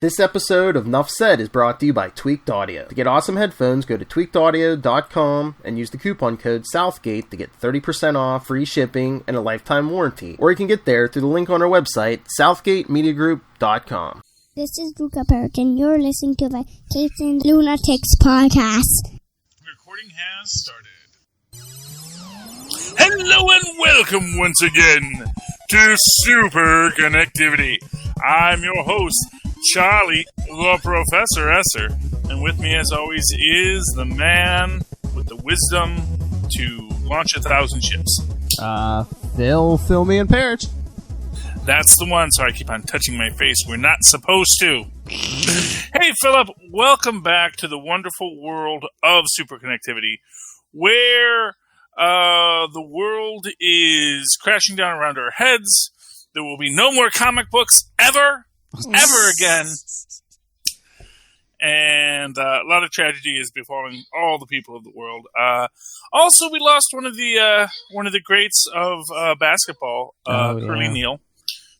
This episode of Nuff Said is brought to you by Tweaked Audio. To get awesome headphones, go to tweakedaudio.com and use the coupon code Southgate to get 30% off, free shipping, and a lifetime warranty. Or you can get there through the link on our website, southgatemediagroup.com. This is Luca Perich, and you're listening to the Capes and Lunatics podcast. Recording has started. Hello and welcome once again to Superconnectivity. I'm your host, Charlie, the Professor Esser, and with me as always is the man with the wisdom to launch 1,000 ships. Phil, me, and Perich. That's the one. Sorry, I keep on touching my face. We're not supposed to. Hey, Philip, welcome back to the wonderful world of Superconnectivity, where the world is crashing down around our heads. There will be no more comic books ever again. And a lot of tragedy is befalling all the people of the world. Also, we lost one of the greats of basketball, Curly Neal,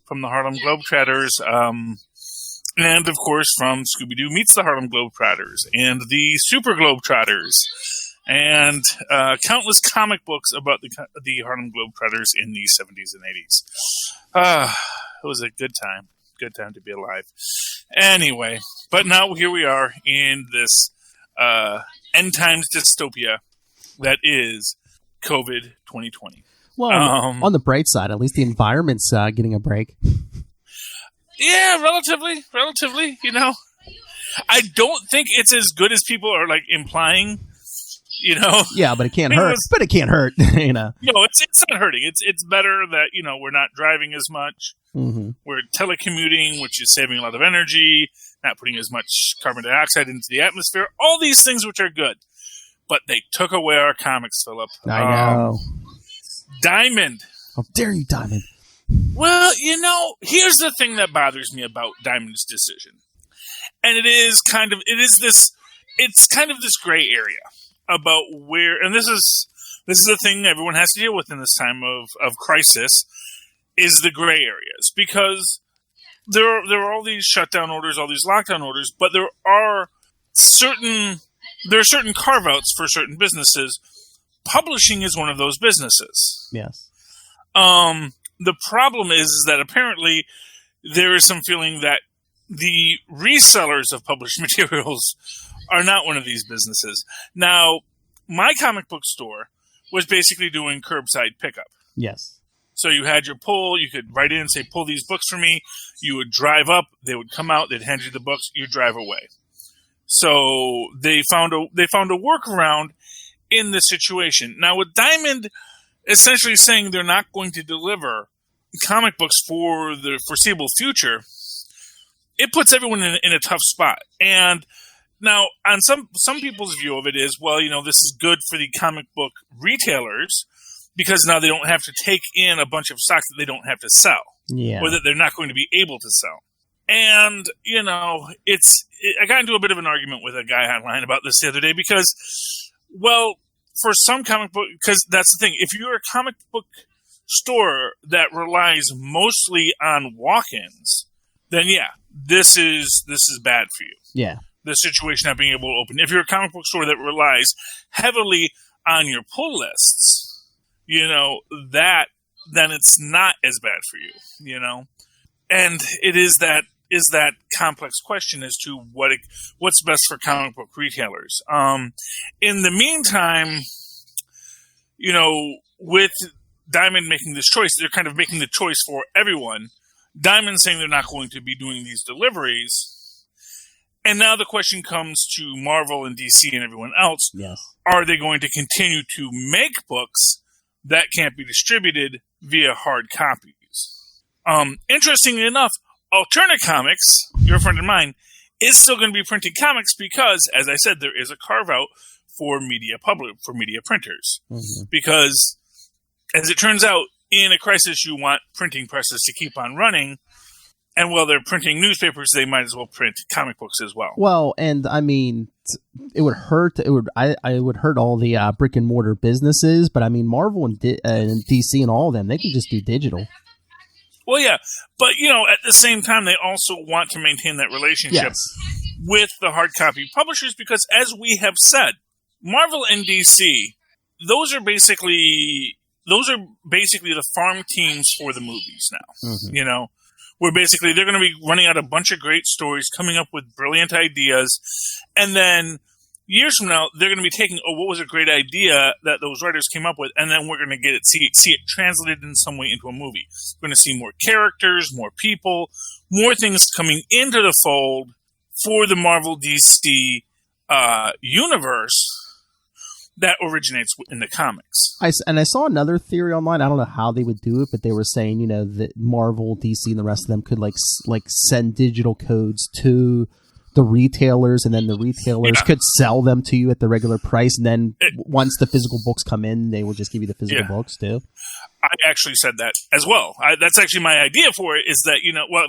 from the Harlem Globetrotters, and of course from Scooby-Doo Meets the Harlem Globetrotters, and the Super Globetrotters, and countless comic books about the Harlem Globetrotters in the 70s and 80s. It was a good time. Good time to be alive. Anyway, but now here we are in this end times dystopia that is COVID 2020. Well, on the bright side, at least the environment's getting a break. Yeah, relatively. You know, I don't think it's as good as people are like implying. You know, yeah, but it can't hurt. But it can't hurt. You know, no, it's not hurting. It's better that we're not driving as much. Mm-hmm. We're telecommuting, which is saving a lot of energy, not putting as much carbon dioxide into the atmosphere. All these things which are good, but they took away our comics, Philip. I know. Diamond. How dare you, Diamond? Well, here's the thing that bothers me about Diamond's decision, and it's kind of this gray area about where, and this is the thing everyone has to deal with in this time of crisis, is the gray areas, because there are all these shutdown orders, all these lockdown orders, but there are certain carve-outs for certain businesses. Publishing is one of those businesses. Yes. The problem is that apparently there is some feeling that the resellers of published materials are not one of these businesses. Now, my comic book store was basically doing curbside pickup. Yes. So you had your pull, you could write in and say, pull these books for me. You would drive up, they would come out, they'd hand you the books, you'd drive away. So they found a workaround in this situation. Now, with Diamond essentially saying they're not going to deliver comic books for the foreseeable future, it puts everyone in a tough spot. And now, on some people's view of it is, well, this is good for the comic book retailers because now they don't have to take in a bunch of stock that they don't have to sell, or that they're not going to be able to sell. And, I got into a bit of an argument with a guy online about this the other day because, well, for some comic book, because that's the thing, if you're a comic book store that relies mostly on walk-ins, then yeah, this is bad for you. Yeah. The situation not being able to open. If you're a comic book store that relies heavily on your pull lists, then it's not as bad for you, And it is that complex question as to what's best for comic book retailers. In the meantime, with Diamond making this choice, they're kind of making the choice for everyone. Diamond saying they're not going to be doing these deliveries. And now the question comes to Marvel and DC and everyone else. Yes. Are they going to continue to make books that can't be distributed via hard copies? Interestingly enough, Alterna Comics, your friend of mine, is still going to be printing comics because, as I said, there is a carve-out for media printers. Mm-hmm. Because, as it turns out, in a crisis, you want printing presses to keep on running. And while they're printing newspapers, they might as well print comic books as well. Well, and I mean, it would hurt. I would hurt all the brick and mortar businesses. But I mean, Marvel and DC and all of them, they can just do digital. Well, yeah, but at the same time, they also want to maintain that relationship with the hard copy publishers because, as we have said, Marvel and DC, those are basically the farm teams for the movies now. Mm-hmm. Where basically they're going to be running out a bunch of great stories, coming up with brilliant ideas, and then years from now they're going to be taking, what was a great idea that those writers came up with, and then we're going to see it translated in some way into a movie. We're going to see more characters, more people, more things coming into the fold for the Marvel DC universe that originates in the comics. I saw another theory online. I don't know how they would do it, but they were saying, that Marvel, DC, and the rest of them could like send digital codes to the retailers, and then the retailers could sell them to you at the regular price. And then once the physical books come in, they will just give you the physical books too. I actually said that as well. That's actually my idea for it. Is that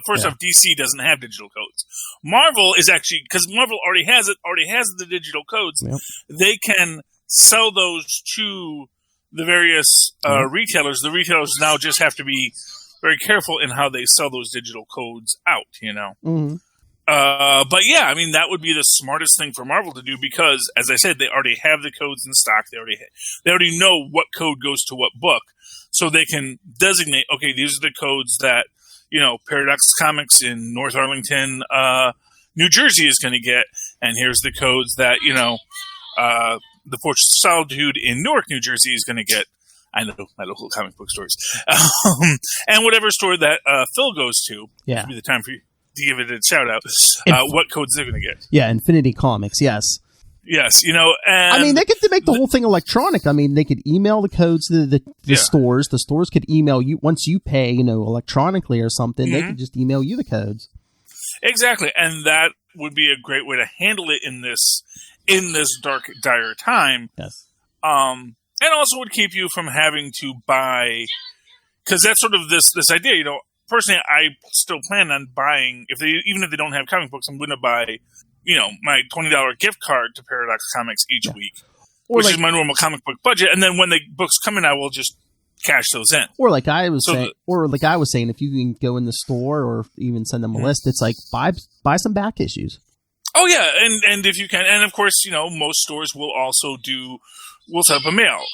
first off, DC doesn't have digital codes. Marvel is actually, because Marvel already has the digital codes. Yep. They can sell those to the various retailers. The retailers now just have to be very careful in how they sell those digital codes out, Mm-hmm. But yeah, I mean, that would be the smartest thing for Marvel to do because, as I said, they already have the codes in stock. They already know what code goes to what book. So they can designate, okay, these are the codes that, Paradox Comics in North Arlington, New Jersey is going to get. And here's the codes that, the Fortress of Solitude in Newark, New Jersey is going to get. I know my local comic book stores. And whatever store that Phil goes to, yeah. Would be the time for you to give it a shout out, what codes they're going to get. Yeah, Infinity Comics, yes. Yes, and I mean, they could make the whole thing electronic. I mean, they could email the codes to the stores. The stores could email you once you pay, electronically or something. Mm-hmm. They could just email you the codes. Exactly, and that would be a great way to handle it in this dark, dire time. Yes. And also would keep you from having to buy, because that's sort of this idea. Personally, I still plan on buying even if they don't have comic books, I'm going to buy. My $20 gift card to Paradox Comics each week, which is my normal comic book budget. And then when the books come in, I will just cash those in. Or like I was saying, if you can go in the store or even send them a list, it's like buy some back issues. Oh yeah, and if you can, and of course, most stores will also we'll set up a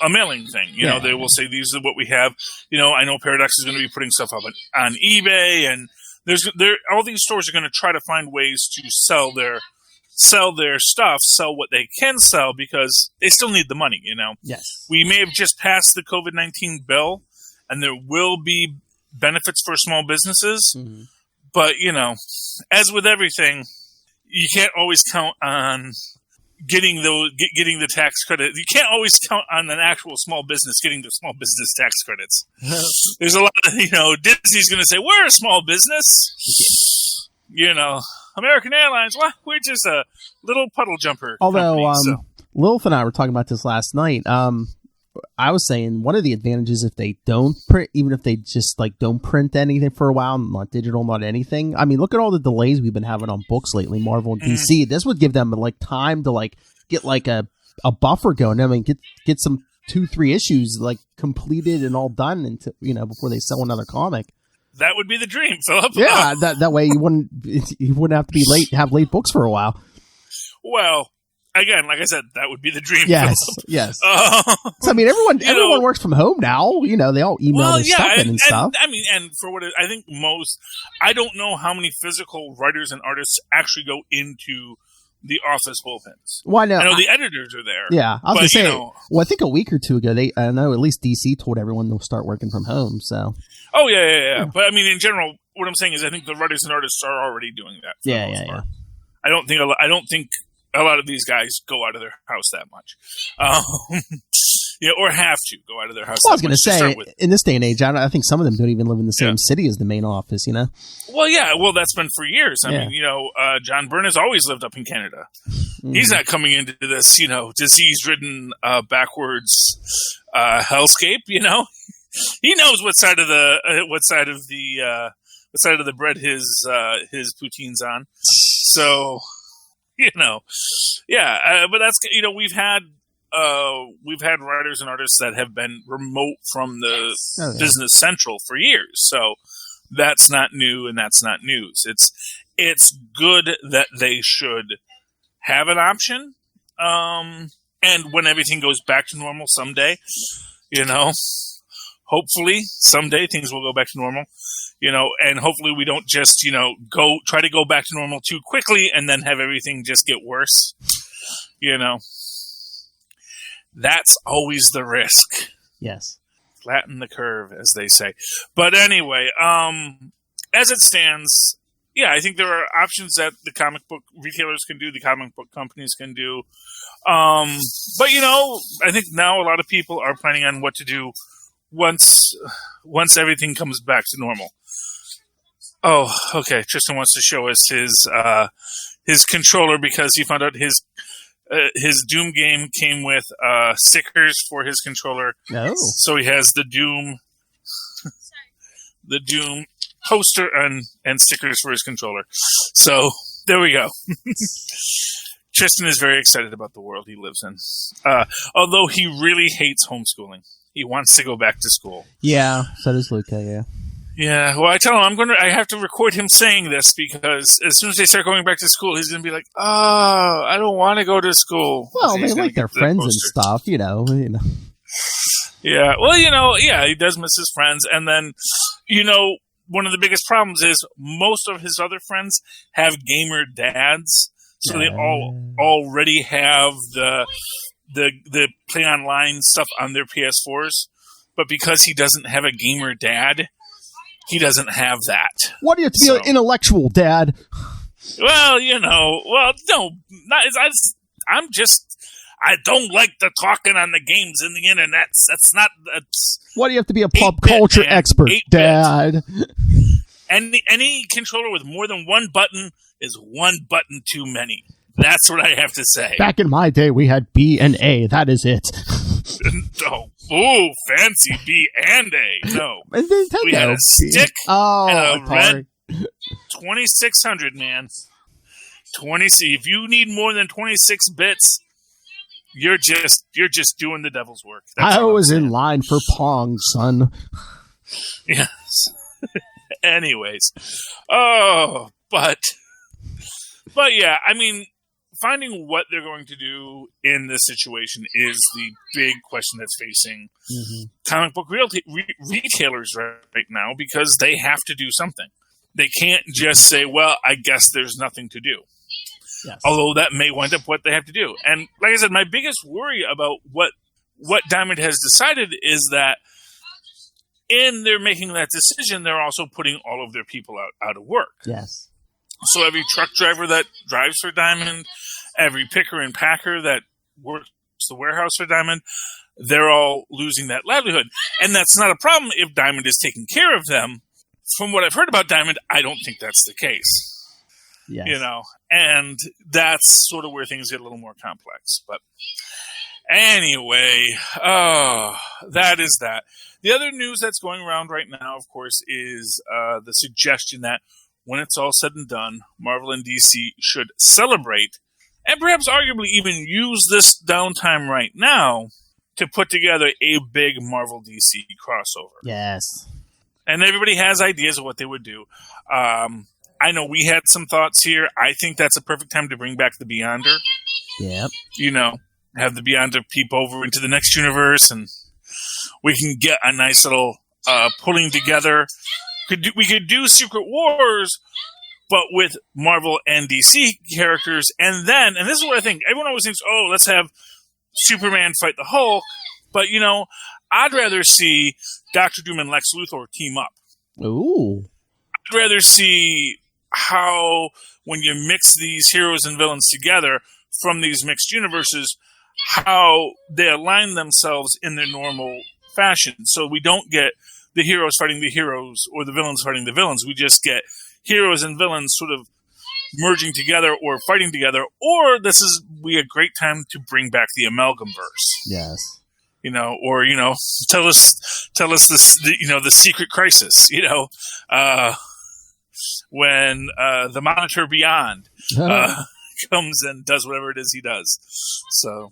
mailing thing. They will say these are what we have. I know Paradox is going to be putting stuff up on eBay, and all these stores are going to try to find ways to sell their stuff, sell what they can sell, because they still need the money, Yes. We may have just passed the COVID-19 bill, and there will be benefits for small businesses, but, as with everything, you can't always count on getting the tax credit. You can't always count on an actual small business getting the small business tax credits. There's a lot of, Disney's going to say, we're a small business. American Airlines, well, we're just a little puddle jumper. Although, company, Lilith and I were talking about this last night. I was saying one of the advantages if they don't print, even if they just don't print anything for a while, not digital, not anything. I mean, look at all the delays we've been having on books lately, Marvel and DC. This would give them time to get a buffer going. I mean, get some 2-3 issues completed and all done before they sell another comic. That would be the dream, Philip. Yeah, that way you wouldn't have to have late books for a while. Well, again, like I said, that would be the dream. Yes, Philip. yes. So, I mean, everyone works from home now. They all email their stuff and stuff. I mean, and for what I think I don't know how many physical writers and artists actually go into the office bullpens. Well, I know the editors are there. Yeah, I was going to say. Well, I think a week or two ago, I know at least DC told everyone they'll start working from home. So. Oh yeah. But I mean, in general, what I'm saying is, I think the writers and artists are already doing that. Yeah. I don't think a lot of these guys go out of their house that much, or have to go out of their house. Well, I was going to say, in this day and age, I think some of them don't even live in the same city as the main office. Well, yeah. Well, that's been for years. I mean, John Byrne has always lived up in Canada. He's not coming into this, disease-ridden, backwards hellscape. He knows what side of the bread his poutine's on. So. But that's we've had writers and artists that have been remote from the business central for years. So That's not new, and that's not news. It's good that they should have an option. And when everything goes back to normal someday, hopefully someday things will go back to normal, and hopefully we don't just, try to go back to normal too quickly and then have everything just get worse. That's always the risk. Yes. Flatten the curve, as they say. But anyway, as it stands, yeah, I think there are options that the comic book retailers can do, the comic book companies can do. But I think now a lot of people are planning on what to do once everything comes back to normal. Oh, okay. Tristan wants to show us his controller because he found out his Doom game came with stickers for his controller. Oh. So he has the Doom poster and stickers for his controller. So there we go. Tristan is very excited about the world he lives in. Although he really hates homeschooling. He wants to go back to school. Yeah, so does Luca, yeah. Yeah, well, I tell him I have to record him saying this because as soon as they start going back to school, he's going to be like, "Oh, I don't want to go to school." Well, they like their friends and stuff, Yeah, well, he does miss his friends. And then, one of the biggest problems is most of his other friends have gamer dads. So they already have the play online stuff on their PS4s. But because he doesn't have a gamer dad, he doesn't have that. Why do you have to be an intellectual dad? Well, no, I don't like the talking on the games and the internet. Why do you have to be a pop culture expert, Dad? Any controller with more than one button is one button too many. That's what I have to say. Back in my day, we had B and A. That is it. Oh, fancy B and A. No. We had a stick and a red 2600, man. If you need more than 26 bits, you're just doing the devil's work. I was in line for Pong, son. Yes. Anyways. Oh, but yeah, I mean, finding what they're going to do in this situation is the big question that's facing comic book retailers right now, because they have to do something. They can't just say, well, I guess there's nothing to do. Yes. Although that may wind up what they have to do. And like I said, my biggest worry about what Diamond has decided is that in their making that decision, they're also putting all of their people out of work. Yes. So every truck driver that drives for Diamond, every picker and packer that works the warehouse for Diamond, they're all losing that livelihood. And that's not a problem if Diamond is taking care of them. From what I've heard about Diamond, I don't think that's the case. Yes. And that's sort of where things get a little more complex. But anyway, that is that. The other news that's going around right now, of course, is the suggestion that when it's all said and done, Marvel and DC should celebrate and perhaps arguably even use this downtime right now to put together a big Marvel DC crossover. Yes. And everybody has ideas of what they would do. I know we had some thoughts here. I think that's a perfect time to bring back the Beyonder. Yep. Have the Beyonder peep over into the next universe, and we can get a nice little pulling together. We could do Secret Wars, but with Marvel and DC characters. And this is what I think. Everyone always thinks, oh, let's have Superman fight the Hulk. But, I'd rather see Dr. Doom and Lex Luthor team up. Ooh. I'd rather see how, when you mix these heroes and villains together from these mixed universes, how they align themselves in their normal fashion. So we don't get the heroes fighting the heroes or the villains fighting the villains. We just get heroes and villains sort of merging together or fighting together. Or this is a great time to bring back the Amalgamverse. Yes. Tell us this, the Secret Crisis, when the Monitor Beyond comes and does whatever it is he does. So,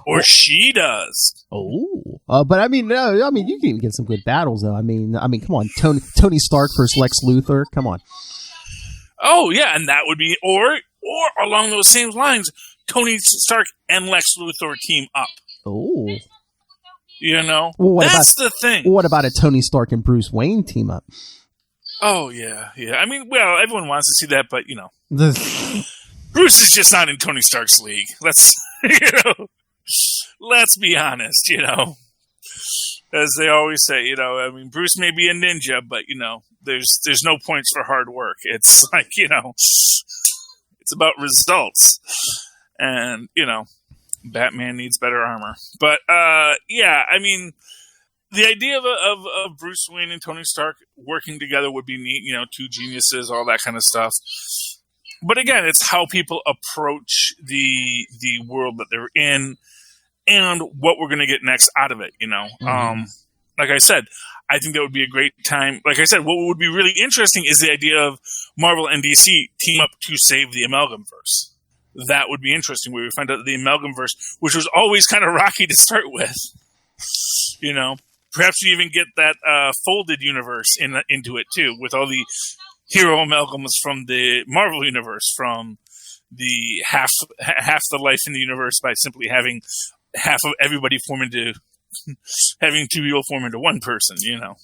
Or she does. Oh, but I mean, no, I mean, you can even get some good battles, though. I mean, come on, Tony Stark versus Lex Luthor, come on. Oh yeah, and that would be, or along those same lines, Tony Stark and Lex Luthor team up. Oh, you know, well, that's the thing. What about a Tony Stark and Bruce Wayne team up? Oh yeah. I mean, well, everyone wants to see that, but you know, Bruce is just not in Tony Stark's league. Let's be honest. You know, as they always say, you know, I mean, Bruce may be a ninja, but you know, there's no points for hard work. It's like, you know, it's about results, and you know, Batman needs better armor. But yeah, I mean, the idea of Bruce Wayne and Tony Stark working together would be neat. You know, two geniuses, all that kind of stuff. But again, it's how people approach the world that they're in and what we're going to get next out of it, you know. Mm-hmm. Like I said, I think that would be a great time. Like I said, what would be really interesting is the idea of Marvel and DC team up to save the Amalgamverse. That would be interesting, where we find out the Amalgamverse, which was always kind of rocky to start with, you know. Perhaps you even get that folded universe into it, too, with all the hero amalgams from the Marvel universe, from the half the life in the universe by simply having half of everybody having two people form into one person, you know.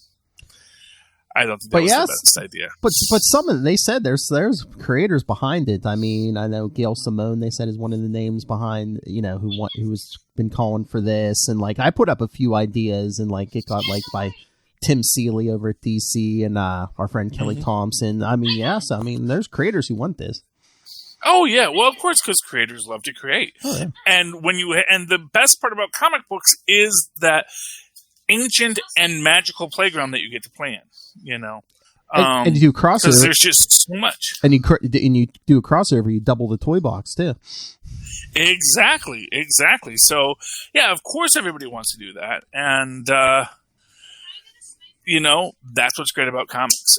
I don't think that was the best idea. But some of they said there's creators behind it. I mean, I know Gail Simone, they said, is one of the names behind, you know, who's been calling for this, and like I put up a few ideas, and like it got liked by Tim Seeley over at DC and our friend Kelly Thompson. I mean, yes, I mean, there's creators who want this. Oh yeah, well of course, because creators love to create. Oh, yeah. And the best part about comic books is that ancient and magical playground that you get to play in. You know, and you do crossover because there's just so much. And you do a crossover, you double the toy box too. Exactly. So yeah, of course everybody wants to do that, and you know, that's what's great about comics.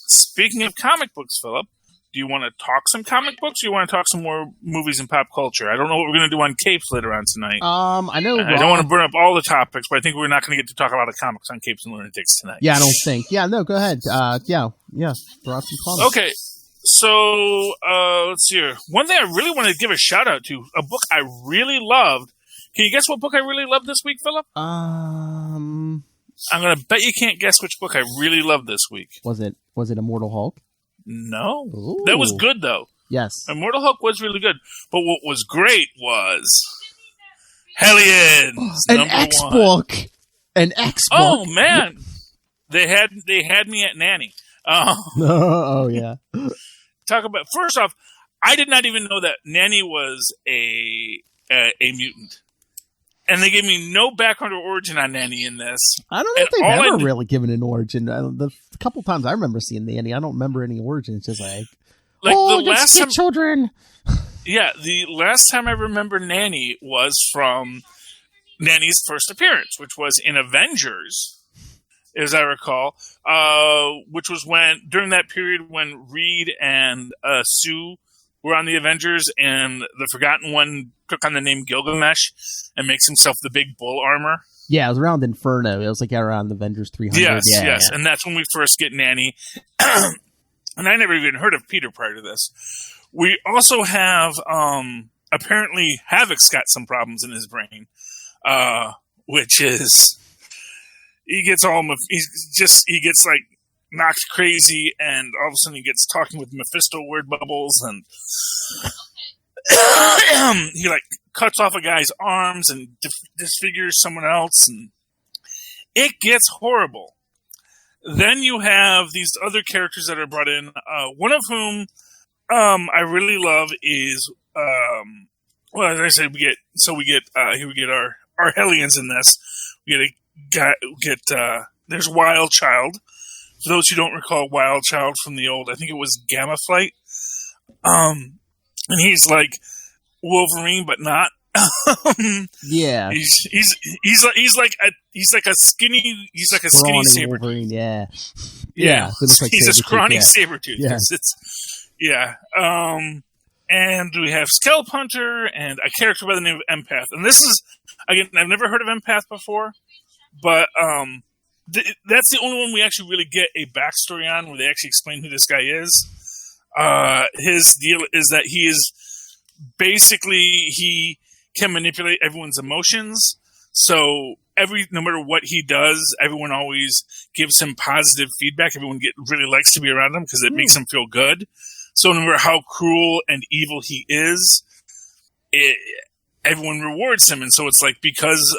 Speaking of comic books, Philip, do you want to talk some comic books, or you want to talk some more movies and pop culture? I don't know what we're going to do on Capes later on tonight. I know. I don't want to burn up all the topics, but I think we're not going to get to talk a lot of comics on Capes and Lunatics tonight. Yeah, I don't think. Yeah, no, go ahead. Yeah. Throw out some comments. Okay, so let's see here. One thing I really want to give a shout out to, a book I really loved. Can you guess what book I really loved this week, Philip? I'm going to bet you can't guess which book I really loved this week. Was it Immortal Hulk? No. Ooh. That was good, though. Yes. Immortal Hulk was really good. But what was great was Hellions. An X-book. An X-book. Oh, man. They had me at Nanny. Oh, yeah. Talk about, first off, I did not even know that Nanny was a mutant. And they gave me no background or origin on Nanny in this. I don't know if they've ever really given an origin. The couple times I remember seeing Nanny, I don't remember any origin. It's just like the last time, children. Yeah, the last time I remember Nanny was from Nanny's first appearance, which was in Avengers, as I recall, which was during that period when Reed and Sue were on the Avengers, and the Forgotten One took on the name Gilgamesh and makes himself the big bull armor. Yeah, it was around Inferno. It was like around Avengers 300. Yes. Yeah. And that's when we first get Nanny. And I never even heard of Peter prior to this. We also have, apparently, Havoc's got some problems in his brain, which is, he gets like knocked crazy, and all of a sudden he gets talking with Mephisto word bubbles, and he like cuts off a guy's arms and disfigures someone else, and it gets horrible. Then you have these other characters that are brought in, one of whom I really love is well, as I said, we get our Hellions in this. We there's Wild Child. For those who don't recall Wild Child from the old, I think it was Gamma Flight. And he's like Wolverine, but not. Yeah, he's like a skinny saber. Wolverine, yeah. He's a scrawny Sabretooth. Yeah. Yeah. And we have Scalp Hunter and a character by the name of Empath. And this is, again, I've never heard of Empath before, but that's the only one we actually really get a backstory on, where they actually explain who this guy is. His deal is that he is basically, he can manipulate everyone's emotions. So no matter what he does, everyone always gives him positive feedback. Everyone really likes to be around him because it makes him feel good. So no matter how cruel and evil he is, everyone rewards him. And so it's like, because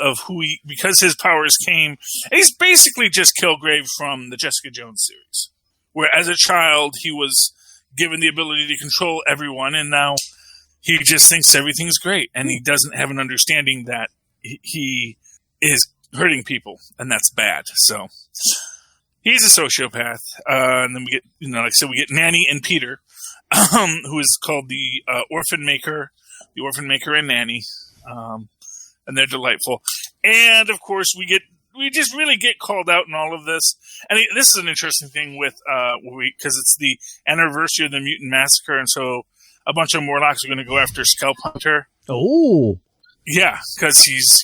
his powers came, he's basically just Kilgrave from the Jessica Jones series, where as a child he was given the ability to control everyone, and now he just thinks everything's great, and he doesn't have an understanding that he is hurting people, and that's bad. So he's a sociopath. And then we get, like I said, we get Nanny and Peter, who is called the Orphan Maker and Nanny. And they're delightful. And of course we just really get called out in all of this. And this is an interesting thing with, because it's the anniversary of the Mutant Massacre, and so a bunch of Morlocks are going to go after Scalp Hunter. Oh. Yeah, because he's,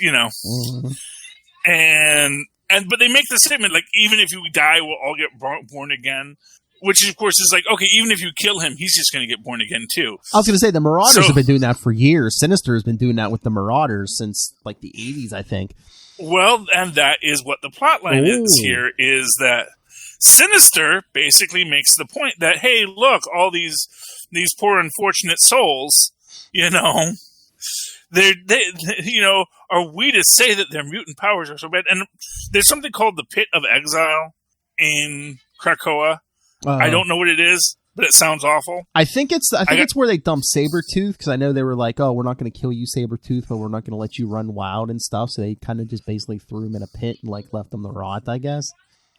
but they make the statement, like, even if you die, we'll all get born again. Which, of course, is like, okay, even if you kill him, he's just going to get born again, too. I was going to say, the Marauders have been doing that for years. Sinister has been doing that with the Marauders since, like, the 80s, I think. Well, and that is what the plotline is here, is that Sinister basically makes the point that, hey, look, all these poor unfortunate souls, they are we to say that their mutant powers are so bad? And there's something called the Pit of Exile in Krakoa. I don't know what it is, but it sounds awful. I think it's where they dumped Sabretooth, because I know they were like, oh, we're not going to kill you, Sabretooth, but we're not going to let you run wild and stuff. So they kind of just basically threw him in a pit and like left him to rot, I guess.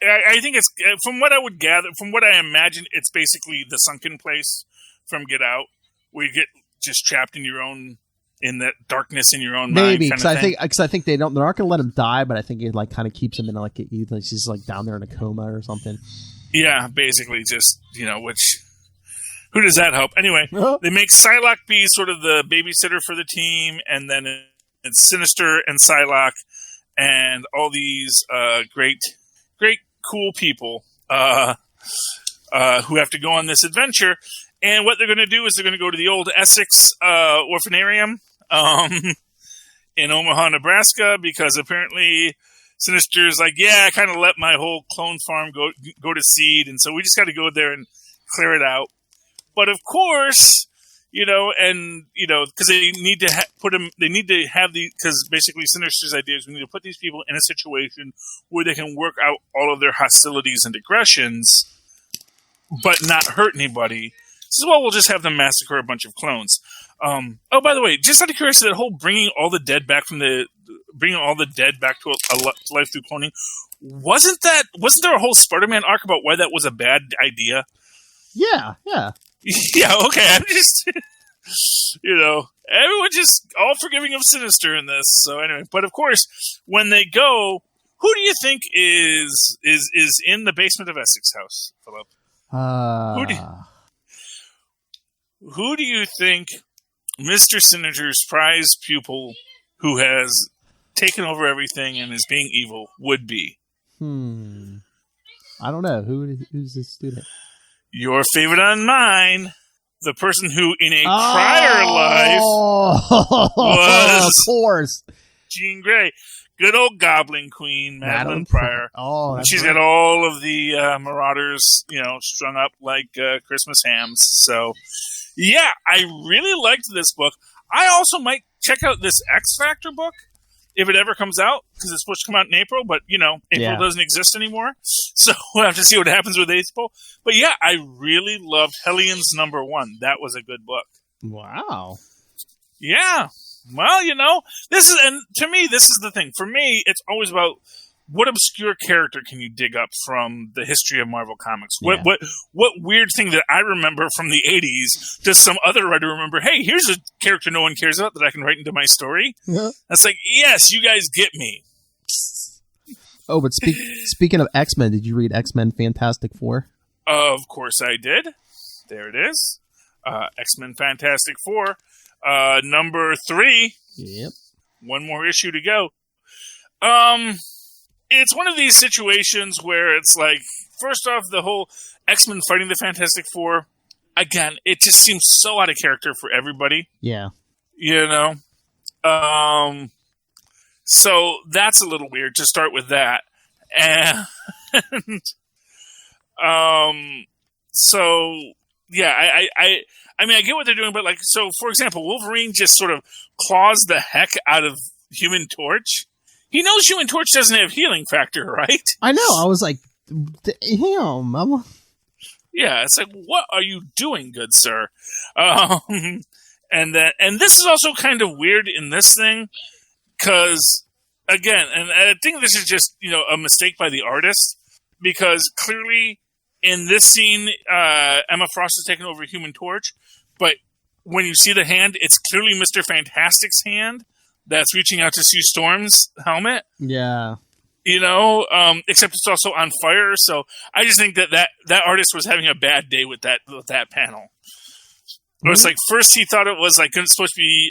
I think it's, from what I would gather, from what I imagine, it's basically the sunken place from Get Out, where you get just trapped in that darkness in your own mind. Maybe, because I think they're not going to let him die, but I think it like kind of keeps him in like he's just like down there in a coma or something. Yeah, basically just, who does that help? Anyway, they make Psylocke be sort of the babysitter for the team, and then it's Sinister and Psylocke and all these great, cool people who have to go on this adventure. And what they're going to do is they're going to go to the old Essex Orphanarium in Omaha, Nebraska, because apparently Sinister's like, yeah, I kind of let my whole clone farm go to seed, and so we just got to go there and clear it out. But of course, because they need to because basically Sinister's idea is we need to put these people in a situation where they can work out all of their hostilities and aggressions, but not hurt anybody. So, well, we'll just have them massacre a bunch of clones. By the way, just out of curiosity, that whole bringing all the dead back to a life through cloning, wasn't there a whole Spider-Man arc about why that was a bad idea? Yeah. Yeah, okay, I'm just, everyone just all forgiving of Sinister in this. So anyway, but of course, when they go, who do you think is in the basement of Essex House, Philip? Who do you think Mr. Sinister's prized pupil, who has taken over everything and is being evil, would be? I don't know. Who's this student? Your favorite on mine. The person who in a prior life was, of course, Jean Grey. Good old Goblin Queen, Madeline Pryor. She's got all of the Marauders, strung up like Christmas hams. So, yeah, I really liked this book. I also might check out this X Factor book if it ever comes out, because it's supposed to come out in April, but, April doesn't exist anymore. So we'll have to see what happens with April. But, yeah, I really loved Hellions #1. That was a good book. Wow. Yeah. Well, to me, this is the thing. For me, it's always about what obscure character can you dig up from the history of Marvel Comics? Yeah. What weird thing that I remember from the 80s does some other writer remember? Hey, here's a character no one cares about that I can write into my story. Yeah. That's like, yes, you guys get me. Oh, but speaking of X-Men, did you read X-Men Fantastic Four? Of course I did. There it is. X-Men Fantastic Four, number 3. Yep. One more issue to go. It's one of these situations where it's like, first off, the whole X-Men fighting the Fantastic Four, again, it just seems so out of character for everybody. Yeah. You know? So that's a little weird to start with that. And, so, yeah, I mean, I get what they're doing, but like, so for example, Wolverine just sort of claws the heck out of Human Torch. He knows Human Torch doesn't have healing factor, right? I know. I was like, damn. Yeah, it's like, what are you doing, good sir? And this is also kind of weird in this thing, because, again, and I think this is just, a mistake by the artist, because clearly in this scene, Emma Frost is taking over Human Torch, but when you see the hand, it's clearly Mr. Fantastic's hand that's reaching out to Sue Storm's helmet. Yeah. Except it's also on fire, so I just think that artist was having a bad day with that panel. It was like, first he thought it was like supposed to be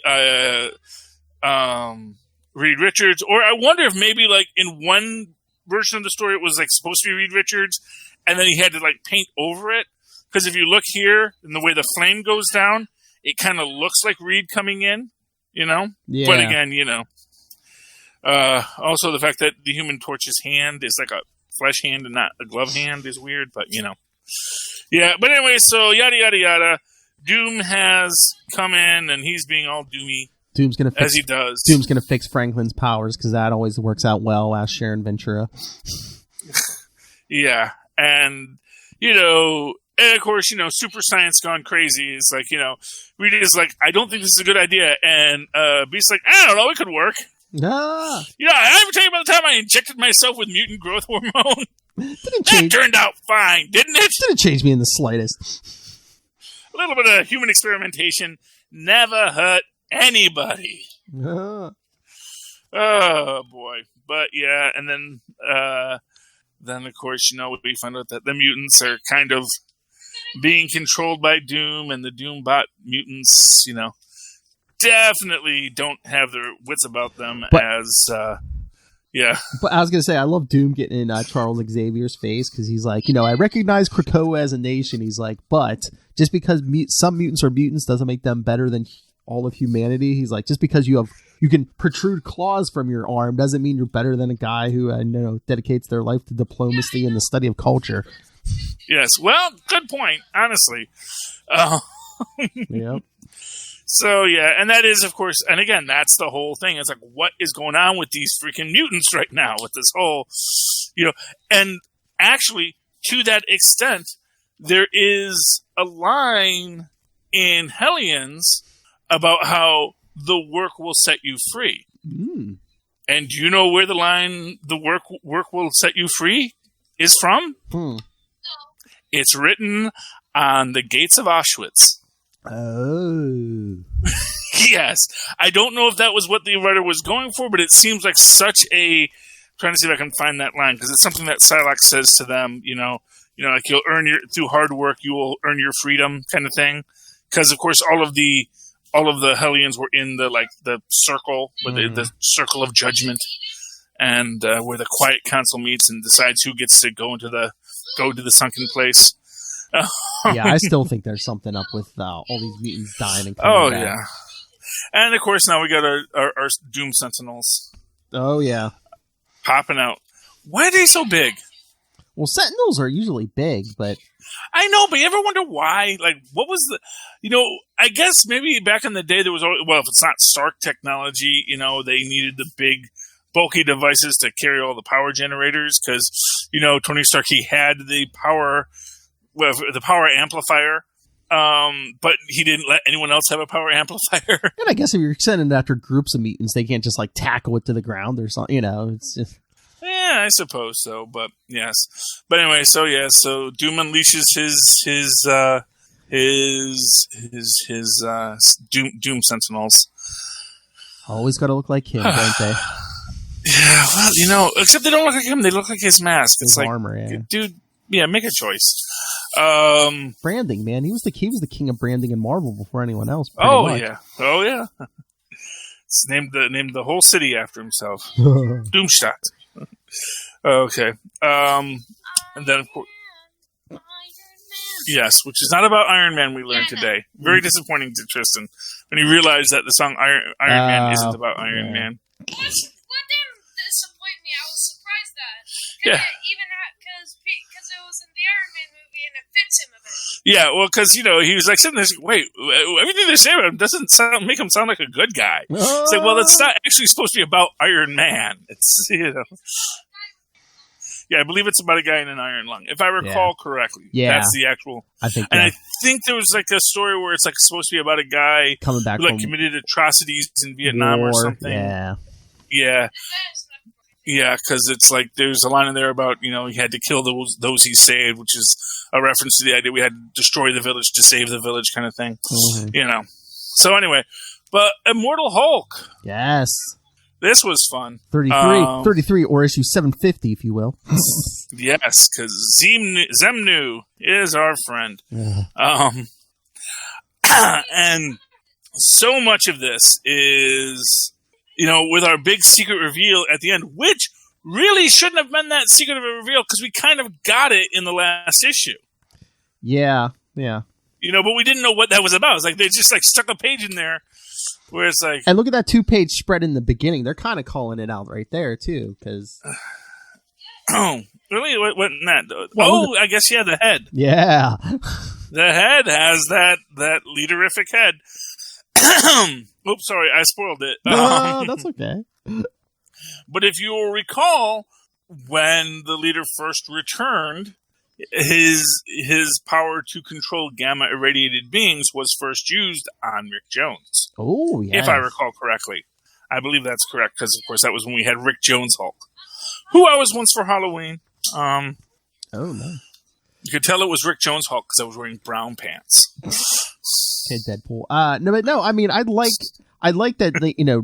Reed Richards, or I wonder if maybe like in one version of the story it was like supposed to be Reed Richards, and then he had to like paint over it, because if you look here and the way the flame goes down, it kind of looks like Reed coming in, Yeah. But again, also the fact that the Human Torch's hand is like a flesh hand and not a glove hand is weird, but yeah. But anyway, so yada yada yada. Doom has come in and he's being all doomy. Doom's gonna fix, as he does. Doom's gonna fix Franklin's powers, because that always works out well. Ask Sharon Ventura. Yeah, and and of course, super science gone crazy is like, Reed is like, I don't think this is a good idea, and Beast's like, I don't know, it could work. Ah. I ever tell you about the time I injected myself with mutant growth hormone? That turned out fine, didn't it? Didn't change me in the slightest. A little bit of human experimentation never hurt anybody. Ah. Oh boy. But yeah, and then of course, we find out that the mutants are kind of being controlled by Doom, and the Doombot mutants, definitely don't have their wits about them. But I was going to say, I love Doom getting in Charles Xavier's face, because he's like, I recognize Krakoa as a nation. He's like, but just because some mutants are mutants doesn't make them better than all of humanity. He's like, just because you can protrude claws from your arm doesn't mean you're better than a guy who dedicates their life to diplomacy and the study of culture. Yes, well, good point, honestly. Yep. So, yeah, and that is, of course, and again, that's the whole thing. It's like, what is going on with these freaking mutants right now with this whole, and actually, to that extent, there is a line in Hellions about how the work will set you free. Mm. And do you know where the line, the work will set you free, is from? It's written on the gates of Auschwitz. Oh. Yes. I don't know if that was what the writer was going for, but it seems like such a... I'm trying to see if I can find that line, because it's something that Psylocke says to them, like you'll earn through hard work, you will earn your freedom kind of thing. Because, of course, all of the Hellions were in the circle, the circle of judgment, and where the Quiet Council meets and decides who gets to go to the sunken place. Yeah, I still think there's something up with all these mutants dying and coming back. Yeah. And of course now we got our Doom Sentinels. Oh yeah. Popping out. Why are they so big? Well, Sentinels are usually big, but I know, but you ever wonder why? Like, what was the... I guess maybe back in the day there was... Well, if it's not Stark technology, they needed the big, bulky devices to carry all the power generators, because, Tony Stark, he had the power amplifier, but he didn't let anyone else have a power amplifier. And I guess if you're sending it after groups of mutants, they can't just, tackle it to the ground or something, it's just... Yeah, I suppose so, but yes. But anyway, so Doom unleashes his Doom Sentinels. Always got to look like him, don't they? Yeah, well, except they don't look like him. They look like his mask. It's like, armor, yeah. Dude, yeah, make a choice. Branding, man. He was the king of branding in Marvel before anyone else. Much. Yeah. It's named the whole city after himself. Doomstadt. Okay. And then, of course, yes, which is not about Iron Man, we learned today. Very disappointing to Tristan when he realized that the song Iron Man isn't about Iron Man. What didn't disappoint me? I was surprised that. Yeah. Because it was in the Iron Man movie and it fits him a bit. Yeah, well, because, he was like sitting there, wait, everything they say about him doesn't make him sound like a good guy. It's like, well, it's not actually supposed to be about Iron Man. It's, Yeah, I believe it's about a guy in an iron lung, if I recall correctly. Yeah. That's the actual. I think there was like a story where it's like supposed to be about a guy coming back who like committed atrocities in Vietnam or something. Yeah, because it's like there's a line in there about he had to kill those he saved, which is a reference to the idea we had to destroy the village to save the village, kind of thing. Mm-hmm. So anyway, but Immortal Hulk. Yes. This was fun. 33, or issue 750, if you will. Yes, because Zemnu is our friend. And so much of this is, with our big secret reveal at the end, which really shouldn't have been that secret of a reveal because we kind of got it in the last issue. Yeah. But we didn't know what that was about. It's like they just like stuck a page in there. Where it's like, and look at that 2-page spread in the beginning. They're kind of calling it out right there too, because oh, really? What in that? Well, I guess the head. Yeah, the head has that leaderific head. Oops, sorry, I spoiled it. No, that's okay. But if you will recall, when the leader first returned, his power to control gamma irradiated beings was first used on Rick Jones. Oh, yeah. If I recall correctly. I believe that's correct, because, of course, that was when we had Rick Jones Hulk, who I was once for Halloween. Oh, no. You could tell it was Rick Jones Hulk because I was wearing brown pants. Okay, Deadpool. I mean, I like that,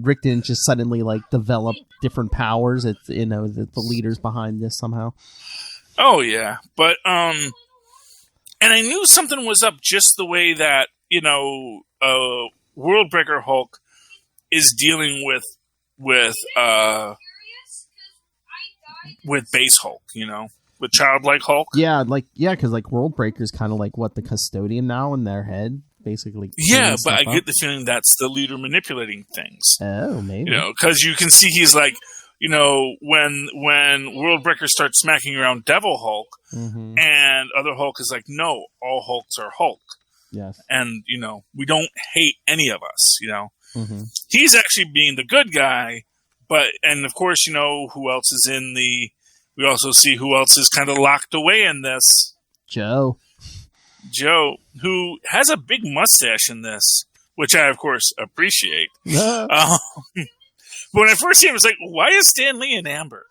Rick didn't just suddenly, develop different powers. It's, the leader's behind this somehow. Oh, yeah. But, and I knew something was up just the way that, Worldbreaker Hulk is dealing with base Hulk, with childlike Hulk. Yeah, because, Worldbreaker's kind of like, the custodian now in their head, basically. Yeah, but I get the feeling that's the leader manipulating things. Oh, maybe. Because you can see he's like, when Worldbreaker starts smacking around Devil Hulk, mm-hmm. and other Hulk is like, no, all Hulks are Hulk. Yes. And, we don't hate any of us, Mm-hmm. He's actually being the good guy, and of course, who else is we also see who else is kind of locked away in this. Joe, who has a big mustache in this, which I, of course, appreciate. But when I first see him, I was like, why is Stan Lee in amber?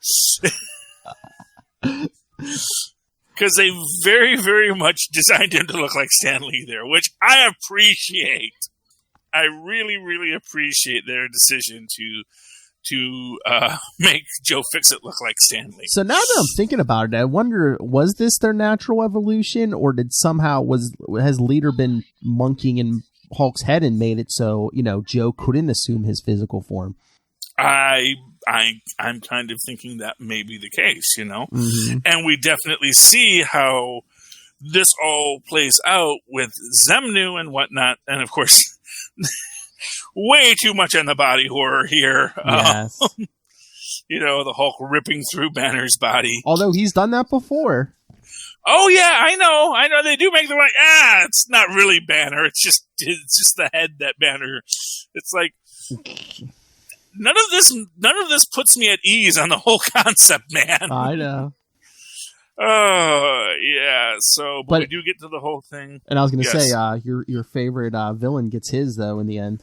Because they very, very much designed him to look like Stan Lee there, which I appreciate. I really, really appreciate their decision to make Joe Fixit look like Stan Lee. So now that I'm thinking about it, I wonder, was this their natural evolution, or did has Leader been monkeying in Hulk's head and made it so, Joe couldn't assume his physical form? I'm kind of thinking that may be the case, Mm-hmm. And we definitely see how this all plays out with Zemnu and whatnot, and of course, way too much on the body horror here. Yes. The Hulk ripping through Banner's body. Although he's done that before. Oh yeah, I know. They do make the right. It's not really Banner. It's just the head that Banner. It's like. None of this puts me at ease on the whole concept, man. I know. Yeah. So, but we do get to the whole thing. And I was going to say, your favorite villain gets his though in the end.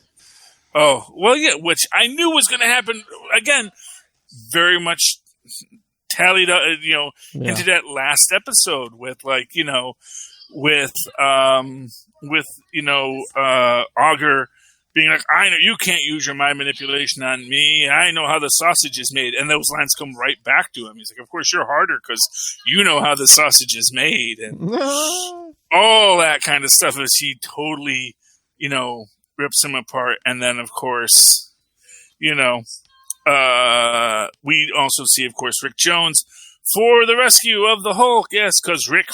Oh well, yeah, which I knew was going to happen. Again, very much tallied up, into that last episode with Augur. Being like, I know you can't use your mind manipulation on me. I know how the sausage is made. And those lines come right back to him. He's like, of course, you're harder because you know how the sausage is made. And all that kind of stuff as he totally, rips him apart. And then, of course, we also see, of course, Rick Jones for the rescue of the Hulk. Yes, because Rick,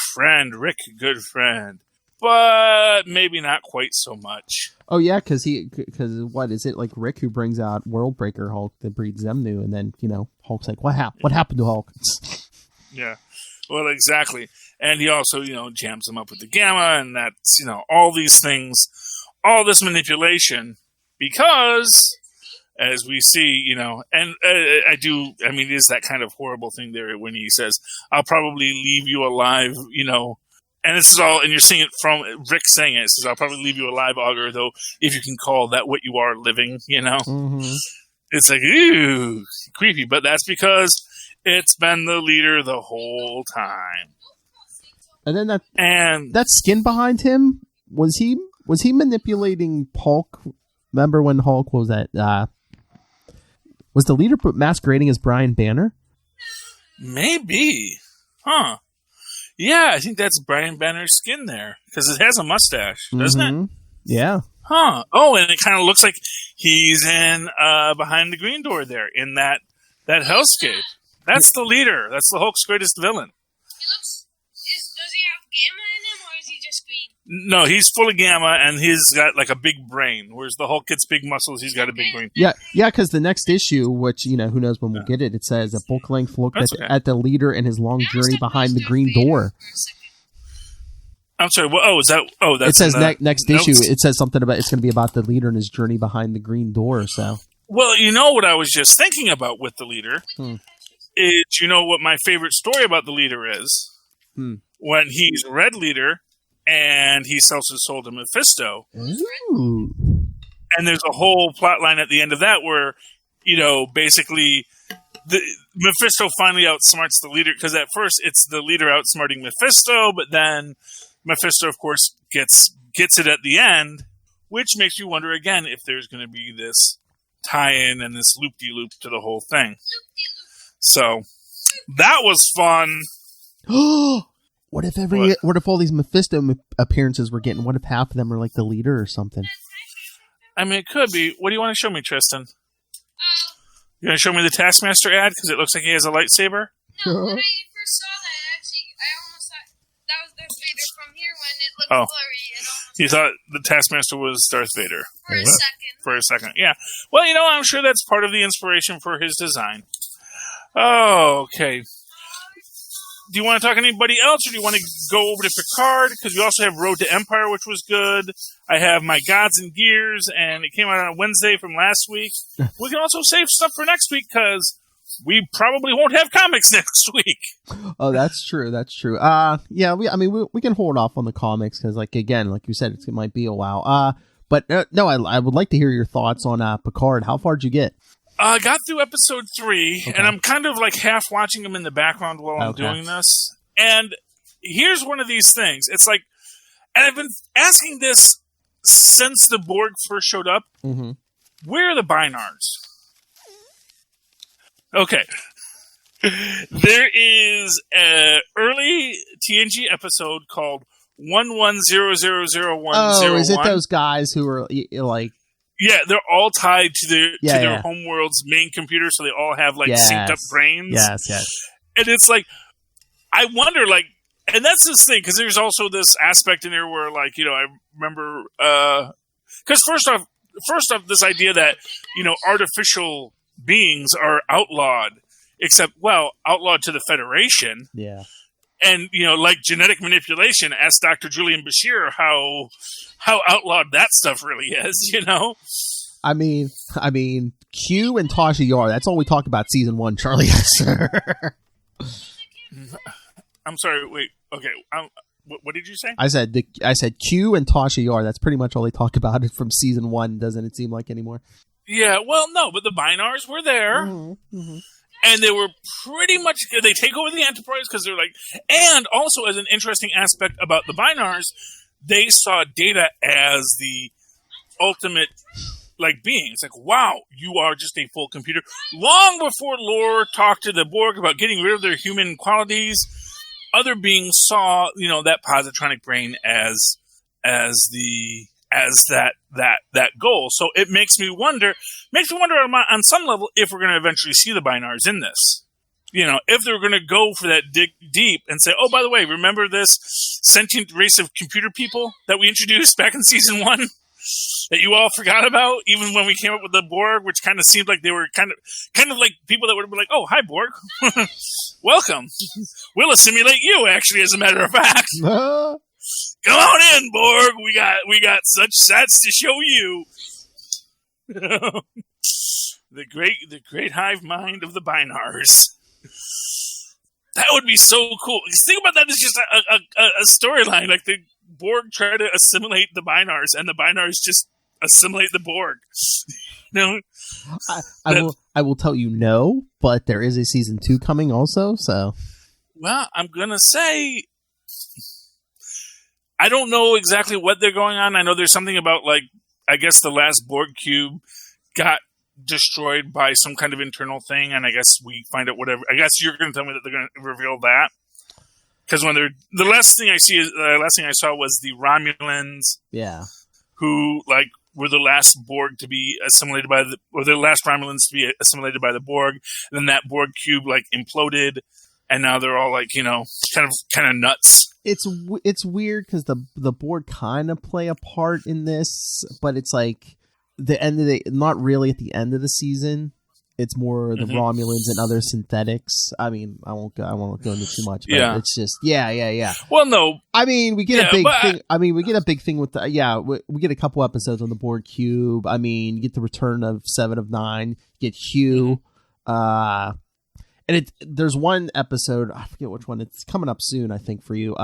good friend. But maybe not quite so much. Oh, yeah, because what is it, like Rick who brings out Worldbreaker Hulk that breeds Zemnu, and then, Hulk's like, what happened to Hulk? Yeah, well, exactly. And he also, jams him up with the Gamma, and that's, all these things, all this manipulation, because, as we see, and it is that kind of horrible thing there when he says, I'll probably leave you alive, and this is all, and you're seeing it from Rick saying it. It says, I'll probably leave you alive, Augur, though, if you can call that what you are living, Mm-hmm. It's like, ooh, creepy. But that's because it's been the leader the whole time. And then that skin behind him, was he manipulating Hulk? Remember when Hulk was that? Was the leader masquerading as Brian Banner? Maybe, huh? Yeah, I think that's Brian Banner's skin there because it has a mustache, doesn't it? Yeah. Huh. Oh, and it kind of looks like he's in behind the green door there in that hellscape. That's the leader. That's the Hulk's greatest villain. Does he have Gamma in him, or is he just green? No, he's full of Gamma, and he's got like a big brain. Whereas the Hulk gets big muscles, he's got a big brain. Yeah, because the next issue, which, who knows when we'll get it, it says a book-length look at the leader and his long journey behind the green door. I'm sorry. Well, that's it says next notes. issue. It says something about it's going to be about the leader and his journey behind the green door. So, well, what I was just thinking about with the leader is, what my favorite story about the leader is when he's Red Leader and he sells his soul to Mephisto. Ooh. And there's a whole plot line at the end of that where, basically Mephisto finally outsmarts the leader, because at first it's the leader outsmarting Mephisto, but then Mephisto, of course, gets it at the end, which makes you wonder again if there's going to be this tie-in and this loop-de-loop to the whole thing. So that was fun. What if all these Mephisto appearances we're getting? What if half of them are like the leader or something? I mean, it could be. What do you want to show me, Tristan? You want to show me the Taskmaster ad because it looks like he has a lightsaber? No, when I first saw that, I almost thought that was Darth Vader from here when it looked blurry. You thought the Taskmaster was Darth Vader? For a second, yeah. Well, I'm sure that's part of the inspiration for his design. Oh, okay. Do you want to talk to anybody else, or do you want to go over to Picard? Because we also have Road to Empire, which was good. I have My Gods and Gears, and it came out on Wednesday from last week. We can also save stuff for next week, because we probably won't have comics next week. Oh, that's true. Yeah, we can hold off on the comics, because, again, like you said, it might be a while. But no, I would like to hear your thoughts on Picard. How far did you get? I got through episode 3, and I'm kind of half watching them in the background while I'm doing this. And here's one of these things. It's like, and I've been asking this since the Borg first showed up. Mm-hmm. Where are the Bynars? Okay. There is an early TNG episode called 11000101. Oh, is it those guys who are like... Yeah, they're all tied to their homeworld's main computer, so they all have synced up brains. Yes. And it's I wonder, and that's this thing, because there's also this aspect in there where, I remember, because first off, this idea that artificial beings are outlawed, except outlawed to the Federation. Yeah. And genetic manipulation, ask Dr. Julian Bashir how outlawed that stuff really is, I mean, Q and Tasha Yar, that's all we talk about season 1, Charlie. I'm sorry, wait, okay, what did you say? I said Q and Tasha Yar, that's pretty much all they talk about it from season 1, doesn't it seem like anymore? Yeah, well, no, but the Bynars were there. Mm-hmm. And they were pretty much, they take over the Enterprise because they're and also as an interesting aspect about the Bynars, they saw Data as the ultimate, being. It's wow, you are just a full computer. Long before Lore talked to the Borg about getting rid of their human qualities, other beings saw, that positronic brain as that goal. So it makes me wonder on some level if we're going to eventually see the Binars in this. If they're going to go for that dig deep and say, oh, by the way, remember this sentient race of computer people that we introduced back in season 1 that you all forgot about, even when we came up with the Borg, which kind of seemed like they were kind of like people that would have been like, oh, hi, Borg. Welcome. We'll assimilate you, actually, as a matter of fact. Come on in, Borg. We got such sats to show you. The great hive mind of the Binars. That would be so cool. Think about that as just a storyline. Like the Borg try to assimilate the Binars, and the Binars just assimilate the Borg. I will tell you no, but there is a season 2 coming also. So, well, I'm gonna say I don't know exactly what they're going on. I know there's something about I guess the last Borg cube got destroyed by some kind of internal thing, and I guess we find out whatever. I guess you're going to tell me that they're going to reveal that, because when the last thing I saw was the Romulans, who were the last Borg to be assimilated or the last Romulans to be assimilated by the Borg. And then that Borg cube imploded, and now they're all kind of nuts. It's weird because the Borg kind of play a part in this, but it's the end of not really at the end of the season. It's more the Romulans and other synthetics. I mean, I won't go into too much, but it's just yeah. Well, no, I mean we get a big thing. I mean we get a big thing with we get a couple episodes on the Borg cube. I mean, you get the return of 7 of 9. You get Hugh, and there's one episode, I forget which one. It's coming up soon, I think, for you.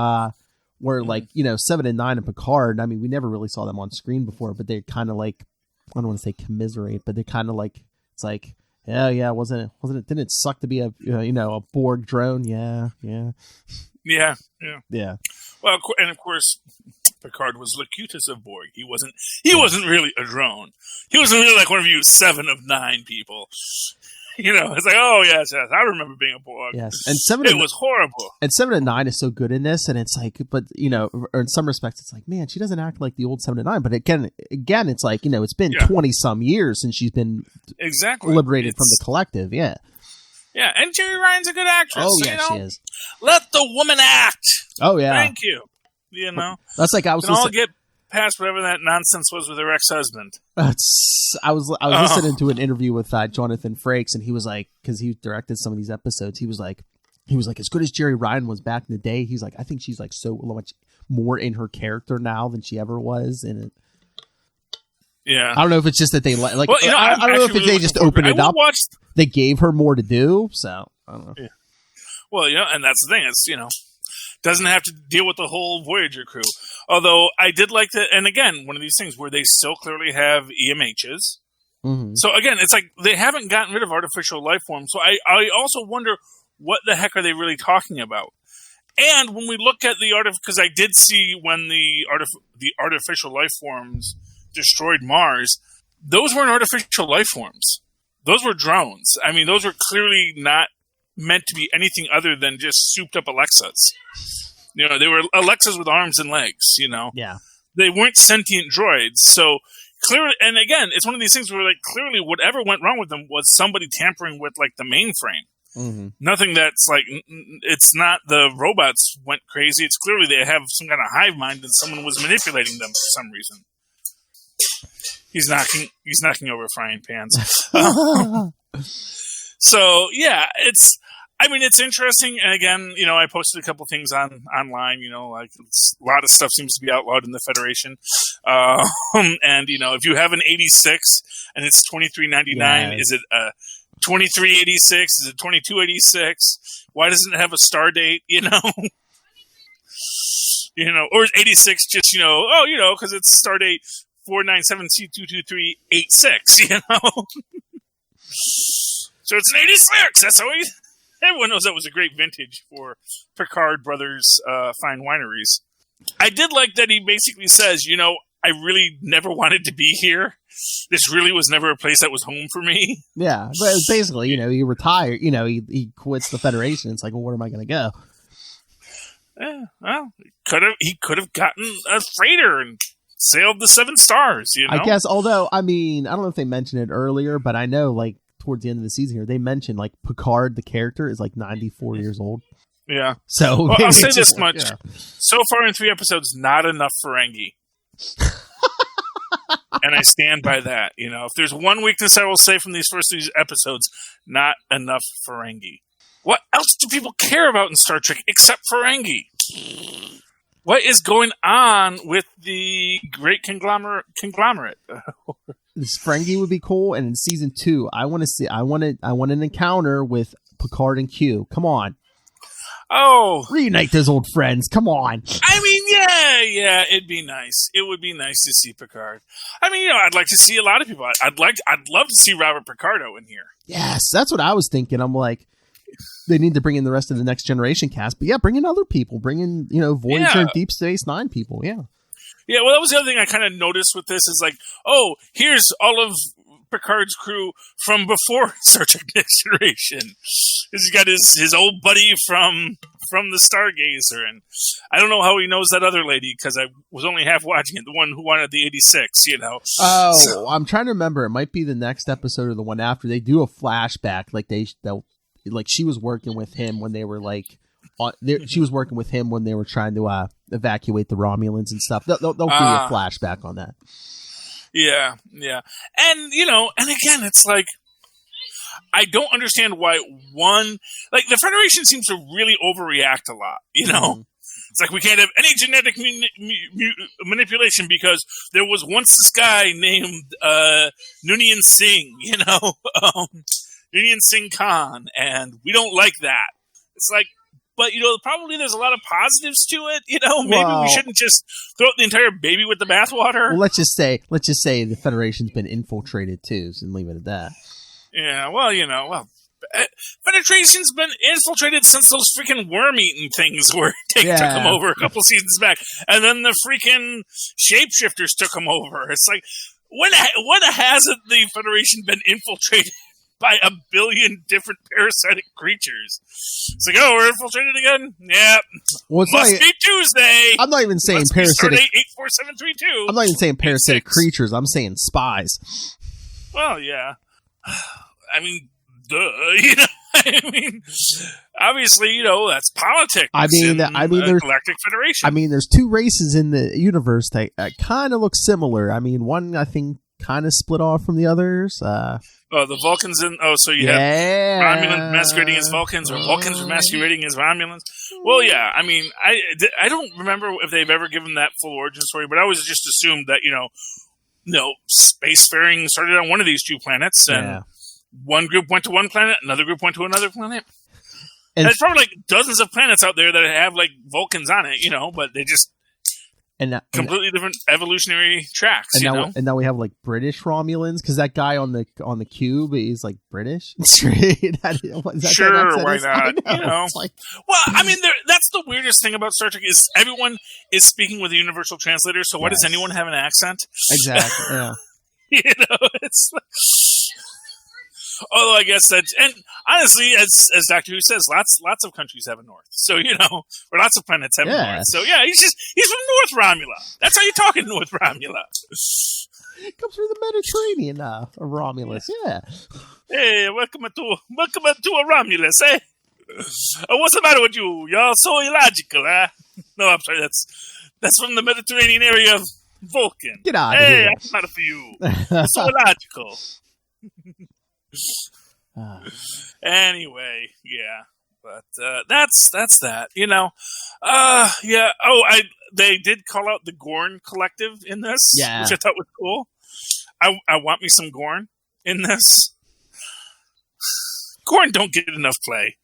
Where 7 and 9 and Picard. I mean, we never really saw them on screen before, but they're kind of I don't want to say commiserate, but they're kind of it's yeah, wasn't it? Didn't it suck to be a Borg drone? Yeah. Well, and of course, Picard was Locutus of Borg. He wasn't really a drone. He wasn't really like one of you 7 of 9 people. It's oh yes, I remember being a Borg. Yes, and it was horrible. And 7 and 9 is so good in this, and it's but or in some respects, it's man, she doesn't act like the old 7 and 9. But again, it's it's been 20 some years since she's been liberated from the collective. Yeah, and Jerry Ryan's a good actress. Oh yeah, she is. Let the woman act. Oh yeah, thank you. That's I was. All get past whatever that nonsense was with her ex-husband. I was listening to an interview with Jonathan Frakes, and he was because he directed some of these episodes, he was like as good as Jerry Ryan was back in the day, he's I think she's so much more in her character now than she ever was in it. Yeah, I don't know if it's just that they well, I don't know if they just opened it up. They gave her more to do, so I don't know. Yeah. Well, and that's the thing. It's doesn't have to deal with the whole Voyager crew. Although I did like that, and again, one of these things where they still clearly have EMHs. Mm-hmm. So again, it's they haven't gotten rid of artificial life forms. So I also wonder what the heck are they really talking about? And when we look at because I did see when the artificial life forms destroyed Mars, those weren't artificial life forms. Those were drones. I mean, those were clearly not meant to be anything other than just souped up Alexas. They were Alexas with arms and legs, Yeah. They weren't sentient droids. So clearly, and again, it's one of these things where clearly whatever went wrong with them was somebody tampering with the mainframe. Mm-hmm. Nothing that's it's not the robots went crazy. It's clearly they have some kind of hive mind and someone was manipulating them for some reason. He's knocking over frying pans. So yeah, it's interesting. And again, I posted a couple things online, a lot of stuff seems to be outlawed in the Federation. And if you have an 86 and it's $23.99, is it 2386? Is it 2286? Why doesn't it have a star date? Or is 86 just, because it's star date 497C22386, So it's an 86. That's how everyone knows that was a great vintage for Picard Brothers Fine Wineries. I did like that he basically says, I really never wanted to be here. This really was never a place that was home for me. Yeah, but basically, he retired. He quits the Federation. It's where am I going to go? Well, he could have gotten a freighter and sailed the 7 stars, you know? I guess, although, I mean, I don't know if they mentioned it earlier, but I know, like, towards the end of the season here, they mentioned, like, Picard, the character, is, like, 94 years old. Yeah. So, well, I'll say this much. Yeah. So far in 3 episodes, not enough Ferengi. And I stand by that. You know, if there's one weakness I will say from these first 3 episodes, not enough Ferengi. What else do people care about in Star Trek except Ferengi? What is going on with the great conglomerate? This Ferengi would be cool, and in season 2, I want an encounter with Picard and Q. Come on. Oh, reunite those old friends. Come on. I mean, yeah, it'd be nice. It would be nice to see Picard. I mean, you know, I'd like to see a lot of people. I'd love to see Robert Picardo in here. Yes, that's what I was thinking. I'm like, they need to bring in the rest of the Next Generation cast, but yeah, bring in other people. Bring in, you know, Voyager and Deep Space Nine people. Yeah. Yeah, well, that was the other thing I kind of noticed with this is like, oh, here's all of Picard's crew from before Star Trek Next Generation. He's got his old buddy from the Stargazer, and I don't know how he knows that other lady because I was only half watching it, the one who wanted the 86, you know. Oh, so, I'm trying to remember. It might be the next episode or the one after. They do a flashback, like like she was working with him when they were like, she was working with him when they were trying to evacuate the Romulans and stuff. They'll give you a flashback on that. Yeah. And, you know, and again, it's like, I don't understand why the Federation seems to really overreact a lot, you know? Mm-hmm. It's like we can't have any genetic manipulation because there was once this guy named Noonien Singh, you know? Noonien Singh Khan, and we don't like that. It's like, but, you know, probably there's a lot of positives to it. You know, maybe we shouldn't just throw out the entire baby with the bathwater. Well, let's just say the Federation's been infiltrated too, and leave it at that. Yeah, well, you know, Federation's been infiltrated since those freaking worm-eating things took them over a couple seasons back, and then the freaking shapeshifters took them over. It's like, when hasn't the Federation been infiltrated by a billion different parasitic creatures? It's like, oh, we're infiltrated again? Yeah. Well, must be Tuesday. I'm not even saying parasitic. 84732. I'm not even saying parasitic creatures. I'm saying spies. Well, yeah. I mean, duh. You know, I mean, obviously, you know, that's politics. I mean, there's Galactic Federation. I mean, there's 2 races in the universe that kind of look similar. I mean, one I think kind of split off from the others. The Vulcans so you have Romulans masquerading as Vulcans, or Vulcans masquerading as Romulans. Well, yeah, I mean, I don't remember if they've ever given that full origin story, but I always just assumed that, you know, spacefaring started on one of these 2 planets, and one group went to one planet, another group went to another planet. And there's probably like dozens of planets out there that have like Vulcans on it, you know, but they just completely different evolutionary tracks. And now we have like British Romulans, because that guy on the cube, he's like British. Sure, why not? You know, like, well, I mean, that's the weirdest thing about Star Trek is everyone is speaking with a universal translator. So why does anyone have an accent? Exactly. Yeah. You know, it's. Although I guess that, and honestly, as Doctor Who says, lots of countries have a north. So, you know, or lots of planets have a north. So yeah, he's from North Romula. That's how you talk in North Romula. It comes through the Mediterranean, Romulus. Yeah. Hey, welcome to a Romulus, eh? What's the matter with you? You're so illogical, eh? No, I'm sorry. That's from the Mediterranean area of Vulcan. Get out of here. Hey, I'm not for you. You're so illogical. Anyway, yeah, but that's that, you know. Yeah. Oh, they did call out the Gorn Collective in this, which I thought was cool. I want me some Gorn in this. Gorn don't get enough play.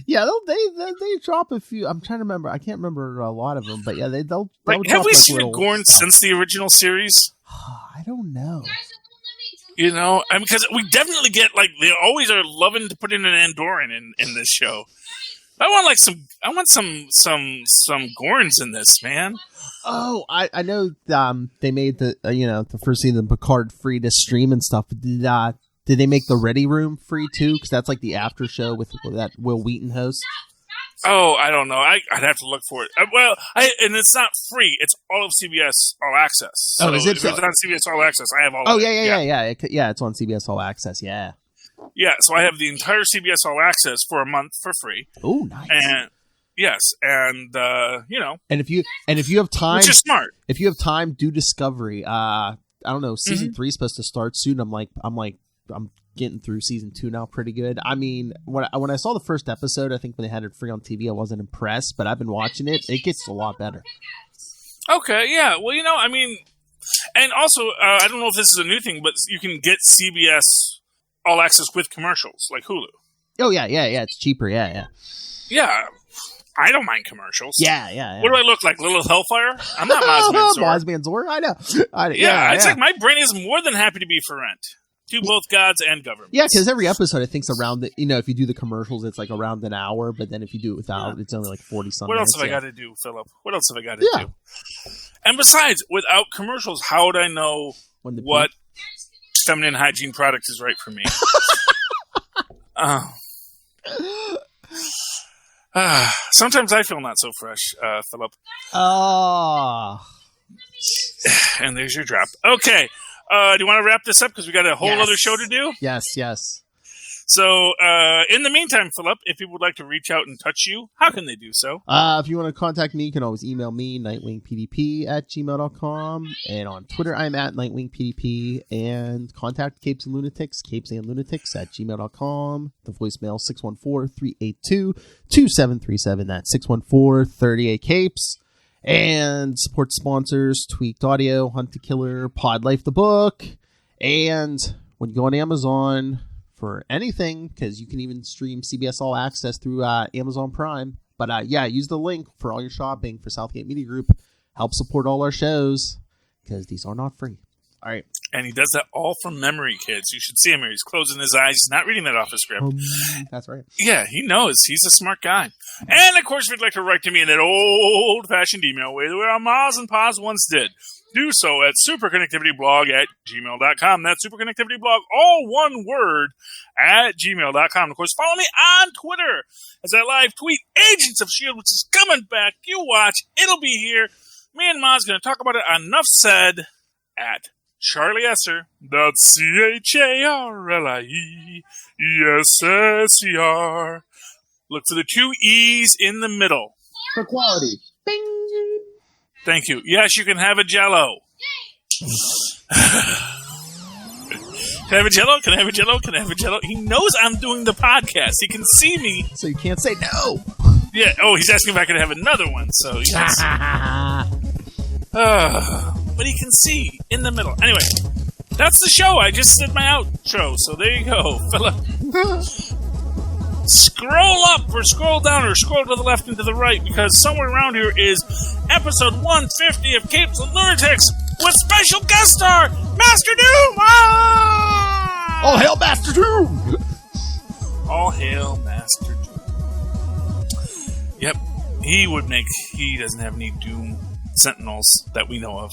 Yeah, they drop a few. I'm trying to remember. I can't remember a lot of them, but yeah, they'll have we seen a Gorn since the original series? I don't know. You know, I mean, because we definitely get like they always are loving to put in an Andorian in this show. I want some Gorns in this, man. Oh, I know. They made the first season of Picard free to stream and stuff. Did they make the Ready Room free too? Because that's like the after show with that Will Wheaton host. Oh, I don't know. I'd have to look for it. And it's not free. It's all of CBS All Access. So is it? If it's on CBS All Access, I have all Oh, of it. Yeah, it's on CBS All Access, yeah. Yeah, so I have the entire CBS All Access for a month for free. Oh, nice. And yes, and And if you have time, which is smart. If you have time, do Discovery. I don't know. Season 3 is supposed to start soon. I'm getting through season 2 now pretty good. I mean, when I saw the first episode, I think when they had it free on TV, I wasn't impressed, but I've been watching it. It gets a lot better. Okay, yeah. Well, I mean, and also, I don't know if this is a new thing, but you can get CBS All Access with commercials, like Hulu. Oh, yeah. It's cheaper, yeah. Yeah. I don't mind commercials. Yeah. What do I look like, Lilith Hellfire? I'm not Maz Mansour. Maz Mansour? I know. It's like my brain is more than happy to be for rent. To both gods and governments. Yeah, because every episode I think's around if you do the commercials, it's like around an hour, but then if you do it without, it's only like 40-something. What else have I got to do, Philip? What else have I got to do? And besides, without commercials, how would I know what feminine hygiene product is right for me? Sometimes I feel not so fresh, Philip. Oh. And there's your drop. Okay. Do you want to wrap this up? Because we got a whole other show to do? Yes. So, in the meantime, Philip, if people would like to reach out and touch you, how can they do so? If you want to contact me, you can always email me, nightwingpdp@gmail.com. And on Twitter, I'm at nightwingpdp. And contact Capes and Lunatics, capesandlunatics@gmail.com. The voicemail, 614-382-2737. That's 614-38-CAPES. And support sponsors, Tweaked Audio, Hunt to Killer, Pod Life the Book. And when you go on Amazon for anything, because you can even stream CBS All Access through Amazon Prime. But use the link for all your shopping for Southgate Media Group. Help support all our shows, because these are not free. All right. And he does that all from memory, kids. You should see him here. He's closing his eyes. He's not reading that off the script. That's right. Yeah, he knows. He's a smart guy. And, of course, if you'd like to write to me in that old-fashioned email way the way our Maz and Paz once did, do so at superconnectivityblog@gmail.com. That's superconnectivityblog, all one word, @gmail.com. Of course, follow me on Twitter as I live tweet Agents of S.H.I.E.L.D., which is coming back. You watch. It'll be here. Me and Maz going to talk about it on Enough Said at Charlie Esser, that's CharlieEsser. Look for the 2 E's in the middle. For quality. Bing! Thank you. Yes, you can have a Jell-O. Can I have a Jell-O? Can I have a Jell-O? Can I have a Jell-O? He knows I'm doing the podcast. He can see me. So you can't say no. Yeah. Oh, he's asking if I could have another one. So, yes. But he can see in the middle. Anyway, that's the show. I just did my outro, so there you go, fella. Scroll up or scroll down or scroll to the left and to the right, because somewhere around here is episode 150 of Capes and Lunatics with special guest star Master Doom. Ah! All hail Master Doom! All hail Master Doom. Yep, he doesn't have any Doom Sentinels that we know of.